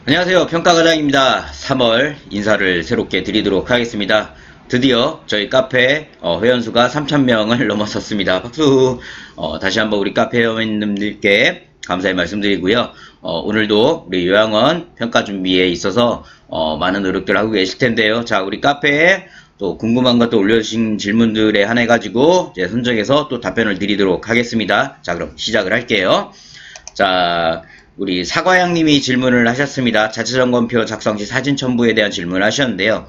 안녕하세요. 평가과장입니다. 3월 인사를 새롭게 드리도록 하겠습니다. 드디어 저희 카페 회원수가 3,000명을 넘어섰습니다. 박수! 다시 한번 우리 카페 회원님들께 감사의 말씀드리고요. 오늘도 우리 요양원 평가 준비에 있어서 많은 노력들 하고 계실 텐데요. 자, 우리 카페에 또 궁금한 것도 올려주신 질문들에 한해 가지고 제 선정해서 또 답변을 드리도록 하겠습니다. 자, 그럼 시작을 할게요. 자, 우리 사과양님이 질문을 하셨습니다. 자체점검표 작성 시 사진 첨부에 대한 질문을 하셨는데요.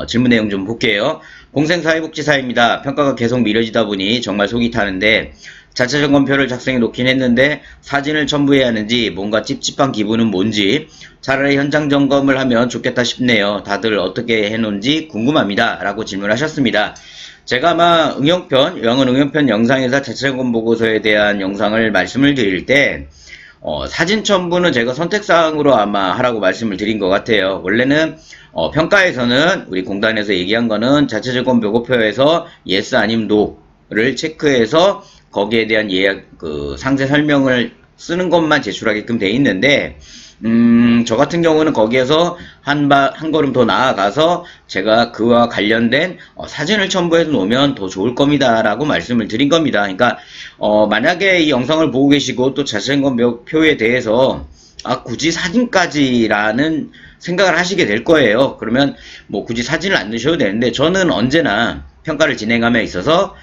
질문 내용 좀 볼게요. 공생사회복지사입니다. 평가가 계속 미뤄지다 보니 정말 속이 타는데 자체점검표를 작성해 놓긴 했는데 사진을 첨부해야 하는지 뭔가 찝찝한 기분은 뭔지 차라리 현장 점검을 하면 좋겠다 싶네요. 다들 어떻게 해놓은지 궁금합니다. 라고 질문하셨습니다. 제가 아마 요양원 응용편 영상에서 자체점검 보고서에 대한 영상을 말씀을 드릴 때 사진 첨부는 제가 선택사항으로 아마 하라고 말씀을 드린 것 같아요. 원래는 평가에서는 우리 공단에서 얘기한 거는 자체점검 보고표에서 yes 아님 no를 체크해서 거기에 대한 상세 설명을 쓰는 것만 제출하게끔 돼 있는데 저 같은 경우는 거기에서 한 걸음 더 나아가서 제가 그와 관련된 사진을 첨부해서 놓으면 더 좋을 겁니다 라고 말씀을 드린 겁니다. 그러니까 만약에 이 영상을 보고 계시고 또 자체점검표에 대해서 굳이 사진까지라는 생각을 하시게 될 거예요. 그러면 뭐 굳이 사진을 안 넣으셔도 되는데 저는 언제나 평가를 진행함에 있어서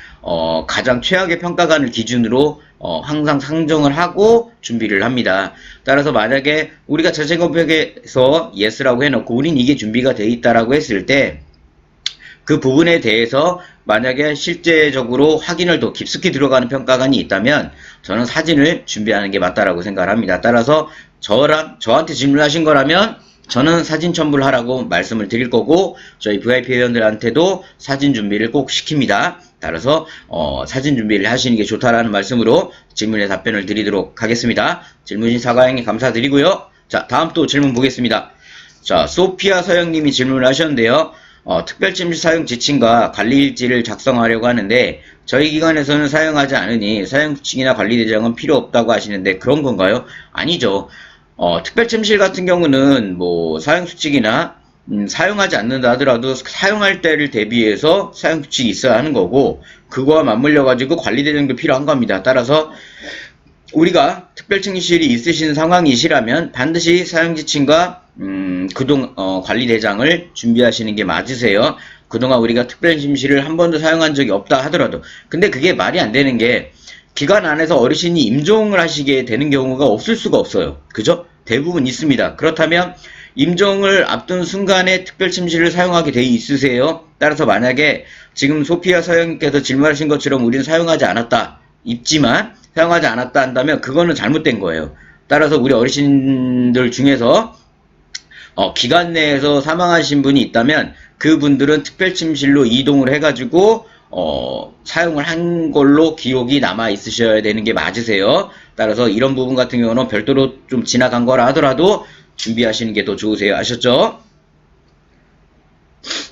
가장 최악의 평가관을 기준으로 항상 상정을 하고 준비를 합니다. 따라서 만약에 우리가 자체검표에서 yes라고 해놓고 우린 이게 준비가 돼 있다라고 했을 때 그 부분에 대해서 만약에 실제적으로 확인을 더 깊숙이 들어가는 평가관이 있다면 저는 사진을 준비하는 게 맞다라고 생각을 합니다. 따라서 저한테 질문하신 거라면 저는 사진 첨부를 하라고 말씀을 드릴 거고 저희 VIP 회원들한테도 사진 준비를 꼭 시킵니다. 따라서 사진 준비를 하시는 게 좋다라는 말씀으로 질문에 답변을 드리도록 하겠습니다. 질문신 사과형님 감사드리고요. 자, 다음 또 질문 보겠습니다. 자, 소피아 서영님이 질문을 하셨는데요. 특별침실 사용 지침과 관리일지를 작성하려고 하는데 저희 기관에서는 사용하지 않으니 사용수칙이나 관리대장은 필요 없다고 하시는데 그런 건가요? 아니죠. 특별침실 같은 경우는 뭐 사용수칙이나 사용하지 않는다 하더라도 사용할 때를 대비해서 사용수칙이 있어야 하는 거고 그거와 맞물려 가지고 관리대장도 필요한 겁니다. 따라서 우리가 특별침실이 있으신 상황이시라면 반드시 사용지침과 관리대장을 준비하시는 게 맞으세요. 그동안 우리가 특별침실을 한 번도 사용한 적이 없다 하더라도 근데 그게 말이 안 되는 게 기관 안에서 어르신이 임종을 하시게 되는 경우가 없을 수가 없어요. 그죠? 대부분 있습니다. 그렇다면 임종을 앞둔 순간에 특별침실을 사용하게 돼 있으세요? 따라서 만약에 지금 소피아 사장님께서 질문하신 것처럼 우리는 사용하지 않았다. 있지만 사용하지 않았다 한다면 그거는 잘못된 거예요. 따라서 우리 어르신들 중에서 기관 내에서 사망하신 분이 있다면 그분들은 특별침실로 이동을 해가지고 사용을 한 걸로 기록이 남아 있으셔야 되는 게 맞으세요. 따라서 이런 부분 같은 경우는 별도로 좀 지나간 거라 하더라도 준비하시는 게 더 좋으세요. 아셨죠?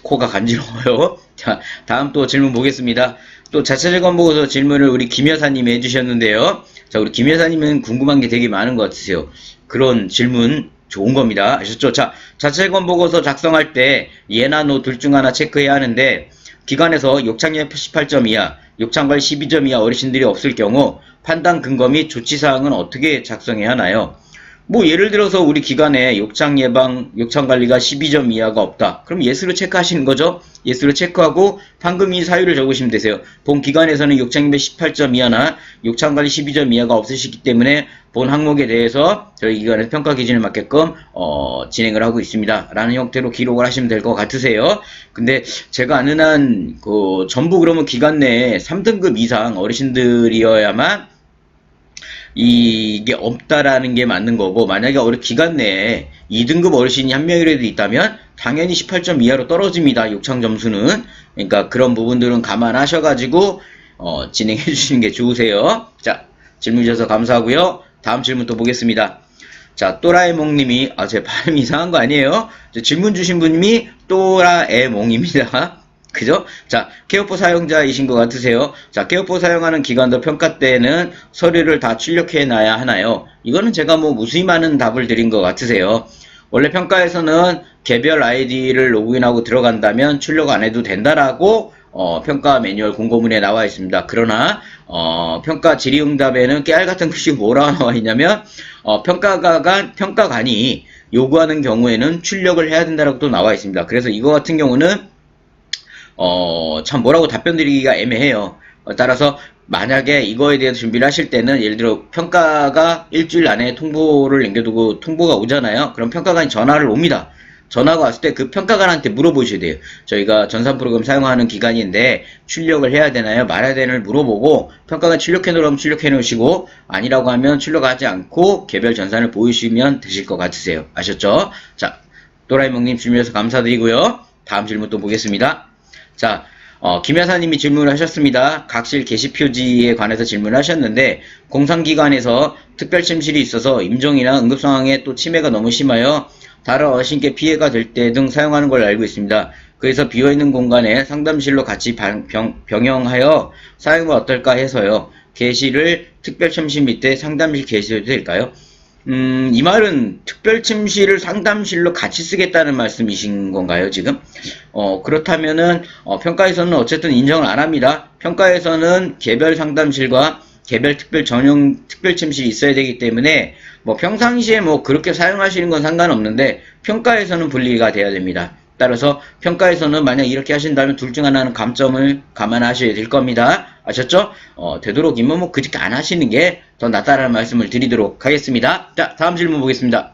코가 간지러워요. 자, 다음 또 질문 보겠습니다. 또 자체점검 보고서 질문을 우리 김 여사님이 해주셨는데요. 자, 우리 김 여사님은 궁금한 게 되게 많은 것 같으세요. 그런 질문 좋은 겁니다. 아셨죠? 자, 자체점검 보고서 작성할 때 예나 노 둘 중 하나 체크해야 하는데 기관에서 욕창력 18점 이하, 욕창관 12점 이하 어르신들이 없을 경우 판단 근거 및 조치사항은 어떻게 작성해야 하나요? 뭐 예를 들어서 우리 기관에 욕창 예방, 욕창 관리가 12점 이하가 없다. 그럼 예스로 체크하시는 거죠? 예스로 체크하고 판금이 사유를 적으시면 되세요. 본 기관에서는 욕창 예방 18점 이하나 욕창 관리 12점 이하가 없으시기 때문에 본 항목에 대해서 저희 기관에서 평가 기준에 맞게끔 진행을 하고 있습니다. 라는 형태로 기록을 하시면 될 것 같으세요. 근데 제가 아는 한 전부 그러면 기관 내에 3등급 이상 어르신들이어야만 이게 없다라는 게 맞는 거고 만약에 기간 내에 2등급 어르신이 한 명이라도 있다면 당연히 18점 이하로 떨어집니다. 욕창 점수는. 그러니까 그런 부분들은 감안하셔가지고 진행해 주시는 게 좋으세요. 자, 질문 주셔서 감사하고요. 다음 질문 또 보겠습니다. 자, 또라에몽님이 제 발음 이상한 거 아니에요? 질문 주신 분님이 또라에몽입니다. 그죠? 자, 케어포 사용자이신 것 같으세요? 자, 케어포 사용하는 기관도 평가 때는 서류를 다 출력해 놔야 하나요? 이거는 제가 무수히 많은 답을 드린 것 같으세요. 원래 평가에서는 개별 아이디를 로그인하고 들어간다면 출력 안 해도 된다라고 평가 매뉴얼 공고문에 나와 있습니다. 그러나 평가 질의응답에는 깨알 같은 글씨 뭐라고 나와 있냐면 평가관이 요구하는 경우에는 출력을 해야 된다라고 또 나와 있습니다. 그래서 이거 같은 경우는 참 뭐라고 답변 드리기가 애매해요. 따라서 만약에 이거에 대해서 준비를 하실 때는 예를 들어 평가가 일주일 안에 통보를 남겨두고 통보가 오잖아요. 그럼 평가관이 전화를 옵니다. 전화가 왔을 때 그 평가관한테 물어보셔야 돼요. 저희가 전산 프로그램 사용하는 기관인데 출력을 해야 되나요? 말아야 되나를 물어보고 평가관 출력해 놓으면 출력해 놓으시고 아니라고 하면 출력하지 않고 개별 전산을 보이시면 되실 것 같으세요. 아셨죠? 자, 또라이몽님 질문해 주셔서 감사드리고요. 다음 질문 또 보겠습니다. 자, 김여사님이 질문을 하셨습니다. 각실 게시 표지에 관해서 질문을 하셨는데 공상기관에서 특별침실이 있어서 임종이나 응급상황에 또 치매가 너무 심하여 다른 어르신께 피해가 될 때 등 사용하는 걸 알고 있습니다. 그래서 비어있는 공간에 상담실로 같이 병영하여 사용하면 어떨까 해서요. 게시를 특별침실 밑에 상담실 게시해도 될까요? 이 말은 특별침실을 상담실로 같이 쓰겠다는 말씀이신 건가요, 지금? 그렇다면은, 평가에서는 어쨌든 인정을 안 합니다. 평가에서는 개별 상담실과 개별 전용 특별침실이 있어야 되기 때문에, 평상시에 그렇게 사용하시는 건 상관없는데, 평가에서는 분리가 돼야 됩니다. 따라서 평가에서는 만약 이렇게 하신다면 둘 중 하나는 감점을 감안하셔야 될 겁니다. 아셨죠? 되도록이면 그렇게 안 하시는 게 더 낫다라는 말씀을 드리도록 하겠습니다. 자, 다음 질문 보겠습니다.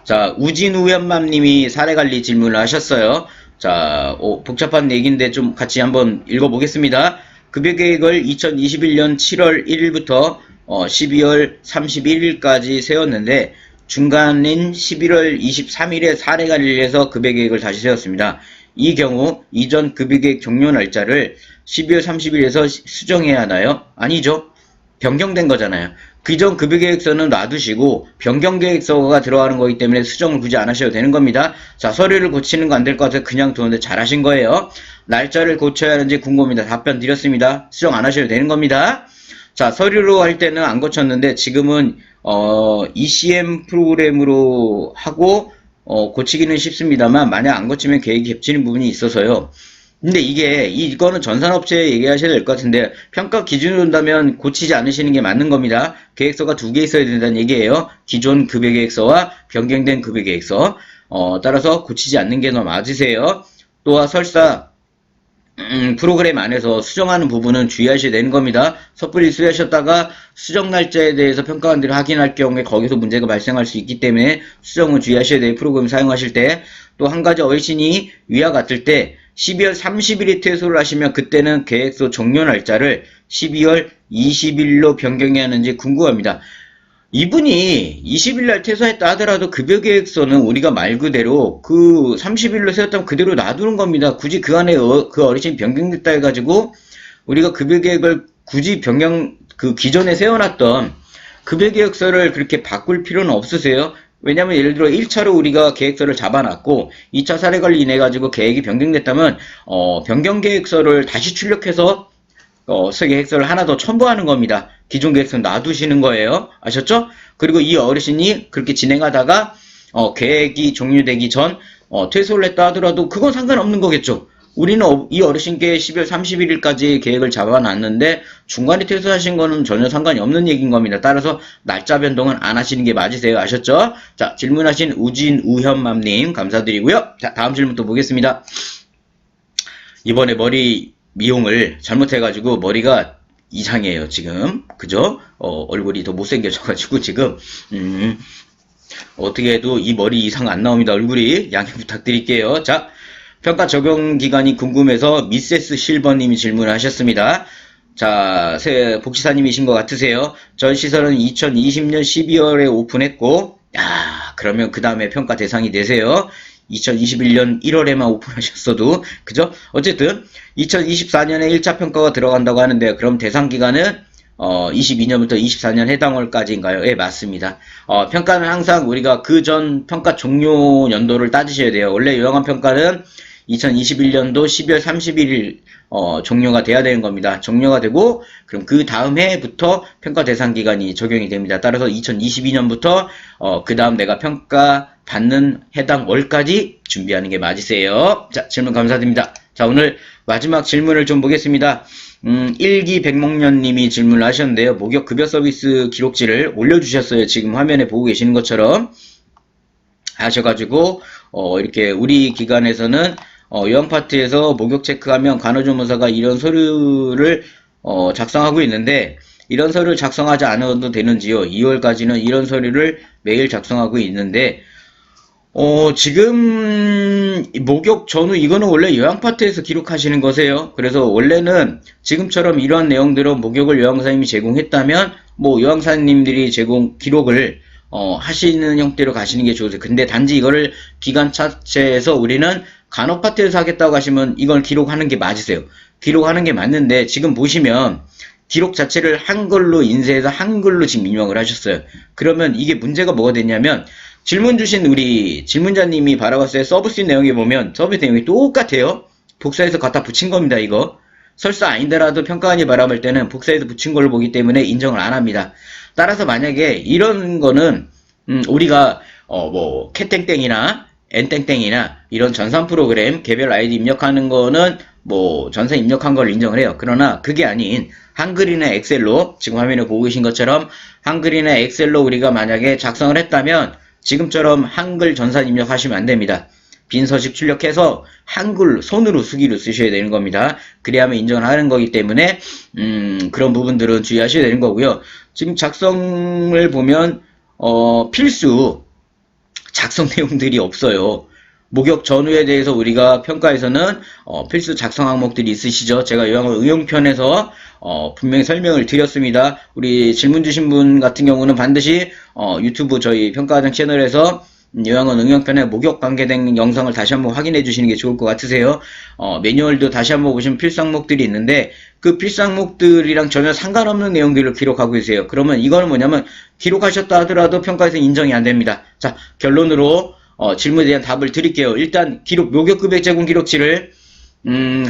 자, 우진우연맘님이 사례관리 질문을 하셨어요. 자, 복잡한 얘기인데 좀 같이 한번 읽어보겠습니다. 급여계획을 2021년 7월 1일부터 12월 31일까지 세웠는데 중간인 11월 23일에 사례관리를 해서 급여계획을 다시 세웠습니다. 이 경우 이전 급여계획 종료 날짜를 12월 30일에서 수정해야 하나요? 아니죠. 변경된 거잖아요. 기존 급여계획서는 놔두시고 변경계획서가 들어가는 거기 때문에 수정을 굳이 안 하셔도 되는 겁니다. 자, 서류를 고치는 거 안 될 것 같아서 그냥 두는데 잘하신 거예요. 날짜를 고쳐야 하는지 궁금합니다. 답변 드렸습니다. 수정 안 하셔도 되는 겁니다. 자, 서류로 할 때는 안 고쳤는데 지금은 ECM 프로그램으로 하고 고치기는 쉽습니다만 만약 안 고치면 계획이 겹치는 부분이 있어서요. 근데 이거는 전산업체에 얘기하셔야 될 것 같은데 평가 기준으로 본다면 고치지 않으시는 게 맞는 겁니다. 계획서가 두 개 있어야 된다는 얘기예요. 기존 급여계획서와 변경된 급여계획서. 따라서 고치지 않는 게 더 맞으세요. 또한 설사 프로그램 안에서 수정하는 부분은 주의하셔야 되는 겁니다. 섣불리 수리하셨다가 수정 날짜에 대해서 평가관들이 확인할 경우에 거기서 문제가 발생할 수 있기 때문에 수정은 주의하셔야 돼요. 프로그램 사용하실 때. 또 한 가지 어르신이 위와 같을 때 12월 30일에 퇴소를 하시면 그때는 계획서 종료 날짜를 12월 20일로 변경해야 하는지 궁금합니다. 이분이 20일날 퇴소했다 하더라도 급여계획서는 우리가 말 그대로 그 30일로 세웠다면 그대로 놔두는 겁니다. 굳이 그 안에 그 어르신이 변경됐다 해가지고 우리가 급여계획을 굳이 그 기존에 세워놨던 급여계획서를 그렇게 바꿀 필요는 없으세요. 왜냐면 예를 들어 1차로 우리가 계획서를 잡아놨고 2차 사례관리 인해가지고 계획이 변경됐다면 변경계획서를 다시 출력해서 계획서를 하나 더 첨부하는 겁니다. 기존 계획서 놔두시는 거예요. 아셨죠? 그리고 이 어르신이 그렇게 진행하다가 계획이 종료되기 전 퇴소를 했다 하더라도 그건 상관없는 거겠죠. 우리는 이 어르신께 12월 31일까지 계획을 잡아놨는데 중간에 퇴소하신 거는 전혀 상관이 없는 얘기인 겁니다. 따라서 날짜 변동은 안 하시는 게 맞으세요. 아셨죠? 자, 질문하신 우진우현맘님 감사드리고요. 자, 다음 질문 또 보겠습니다. 이번에 머리 미용을 잘못해가지고 머리가 이상해요, 지금. 그죠? 얼굴이 더 못생겨져가지고 지금 어떻게 해도 이 머리 이상 안 나옵니다. 얼굴이 양해 부탁드릴게요. 자, 평가 적용 기간이 궁금해서 미세스 실버님이 질문을 하셨습니다. 자, 복지사님이신 것 같으세요. 전 시설은 2020년 12월에 오픈했고, 그러면 그 다음에 평가 대상이 되세요. 2021년 1월에만 오픈하셨어도, 그죠? 어쨌든, 2024년에 1차 평가가 들어간다고 하는데, 그럼 대상 기간은, 22년부터 24년 해당 월까지인가요? 예, 맞습니다. 평가는 항상 우리가 그 전 평가 종료 연도를 따지셔야 돼요. 원래 요양원 평가는 2021년도 12월 31일 종료가 돼야 되는 겁니다. 종료가 되고 그럼 그 다음 해부터 평가 대상 기간이 적용이 됩니다. 따라서 2022년부터 그 다음 내가 평가 받는 해당 월까지 준비하는 게 맞으세요. 자, 질문 감사드립니다. 자, 오늘 마지막 질문을 좀 보겠습니다. 일기 백목련님이 질문을 하셨는데요. 목욕 급여 서비스 기록지를 올려주셨어요. 지금 화면에 보고 계시는 것처럼 하셔가지고 이렇게 우리 기관에서는 요양파트에서 목욕 체크하면 간호조무사가 이런 서류를 작성하고 있는데 이런 서류를 작성하지 않아도 되는지요? 2월까지는 이런 서류를 매일 작성하고 있는데 지금 목욕 전후 이거는 원래 요양파트에서 기록하시는 거세요. 그래서 원래는 지금처럼 이러한 내용들은 목욕을 요양사님이 제공했다면 뭐 요양사님들이 제공 기록을 하시는 형태로 가시는 게 좋으세요. 근데 단지 이거를 기관 자체에서 우리는 간호파트에서 하겠다고 하시면 이걸 기록하는 게 맞으세요. 기록하는 게 맞는데 지금 보시면 기록 자체를 한글로 인쇄해서 한글로 지금 입력을 하셨어요. 그러면 이게 문제가 뭐가 됐냐면 질문 주신 우리 질문자님이 바라봤을 때 서비스 내용에 보면 서비스 내용이 똑같아요. 복사해서 갖다 붙인 겁니다. 이거 설사 아니더라도 평가관이 바라볼 때는 복사해서 붙인 걸로 보기 때문에 인정을 안 합니다. 따라서 만약에 이런 거는 우리가 뭐 캣땡땡이나 n땡땡이나 이런 전산 프로그램 개별 아이디 입력하는 거는 뭐 전산 입력한 걸 인정을 해요. 그러나 그게 아닌 한글이나 엑셀로 지금 화면에 보고 계신 것처럼 한글이나 엑셀로 우리가 만약에 작성을 했다면 지금처럼 한글 전산 입력하시면 안 됩니다. 빈 서식 출력해서 한글 손으로 수기로 쓰셔야 되는 겁니다. 그래야만 인정을 하는 거기 때문에 그런 부분들은 주의하셔야 되는 거고요. 지금 작성을 보면 필수 작성 내용들이 없어요. 목욕 전후에 대해서 우리가 평가에서는 필수 작성 항목들이 있으시죠. 제가 요양원 응용편에서 분명히 설명을 드렸습니다. 우리 질문 주신 분 같은 경우는 반드시 유튜브 저희 평가과정 채널에서 요양원 응용편에 목욕 관계된 영상을 다시 한번 확인해 주시는 게 좋을 것 같으세요. 매뉴얼도 다시 한번 보시면 필수 항목들이 있는데 그 필수 항목들이랑 전혀 상관없는 내용들을 기록하고 계세요. 그러면 이거는 뭐냐면 기록하셨다 하더라도 평가에서 인정이 안 됩니다. 자, 결론으로 질문에 대한 답을 드릴게요. 일단 목욕급여 제공 기록지를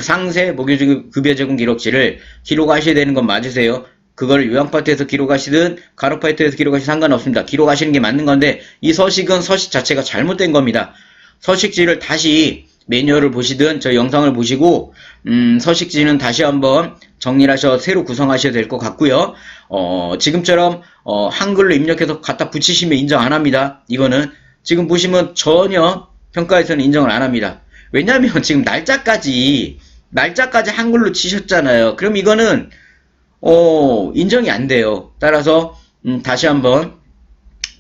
상세 목욕급여 제공 기록지를 기록하셔야 되는 건 맞으세요. 그걸 요양파트에서 기록하시든 간호파트에서 기록하시든 상관없습니다. 기록하시는 게 맞는 건데 이 서식은 서식 자체가 잘못된 겁니다. 서식지를 다시 매뉴얼을 보시든 저희 영상을 보시고 서식지는 다시 한번 정리를 하셔서 새로 구성하셔야 될 것 같고요. 지금처럼 한글로 입력해서 갖다 붙이시면 인정 안 합니다. 이거는 지금 보시면 전혀 평가에서는 인정을 안 합니다. 왜냐하면 지금 날짜까지 한글로 치셨잖아요. 그럼 이거는 인정이 안 돼요. 따라서 다시 한번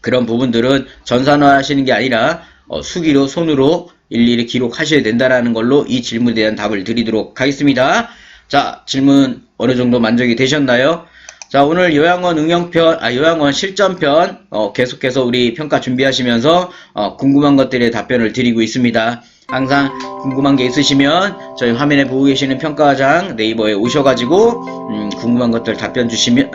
그런 부분들은 전산화 하시는 게 아니라 수기로 손으로 일일이 기록하셔야 된다라는 걸로 이 질문에 대한 답을 드리도록 하겠습니다. 자, 질문 어느 정도 만족이 되셨나요? 자, 오늘 요양원 응용편, 요양원 실전편, 계속해서 우리 평가 준비하시면서, 궁금한 것들에 답변을 드리고 있습니다. 항상 궁금한 게 있으시면, 저희 화면에 보고 계시는 평가과장 네이버에 오셔가지고, 궁금한 것들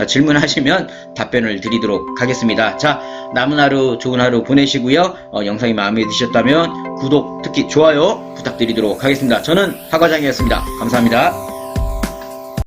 질문하시면 답변을 드리도록 하겠습니다. 자, 남은 하루, 좋은 하루 보내시고요. 영상이 마음에 드셨다면, 구독, 특히 좋아요 부탁드리도록 하겠습니다. 저는 하 과장이었습니다. 감사합니다.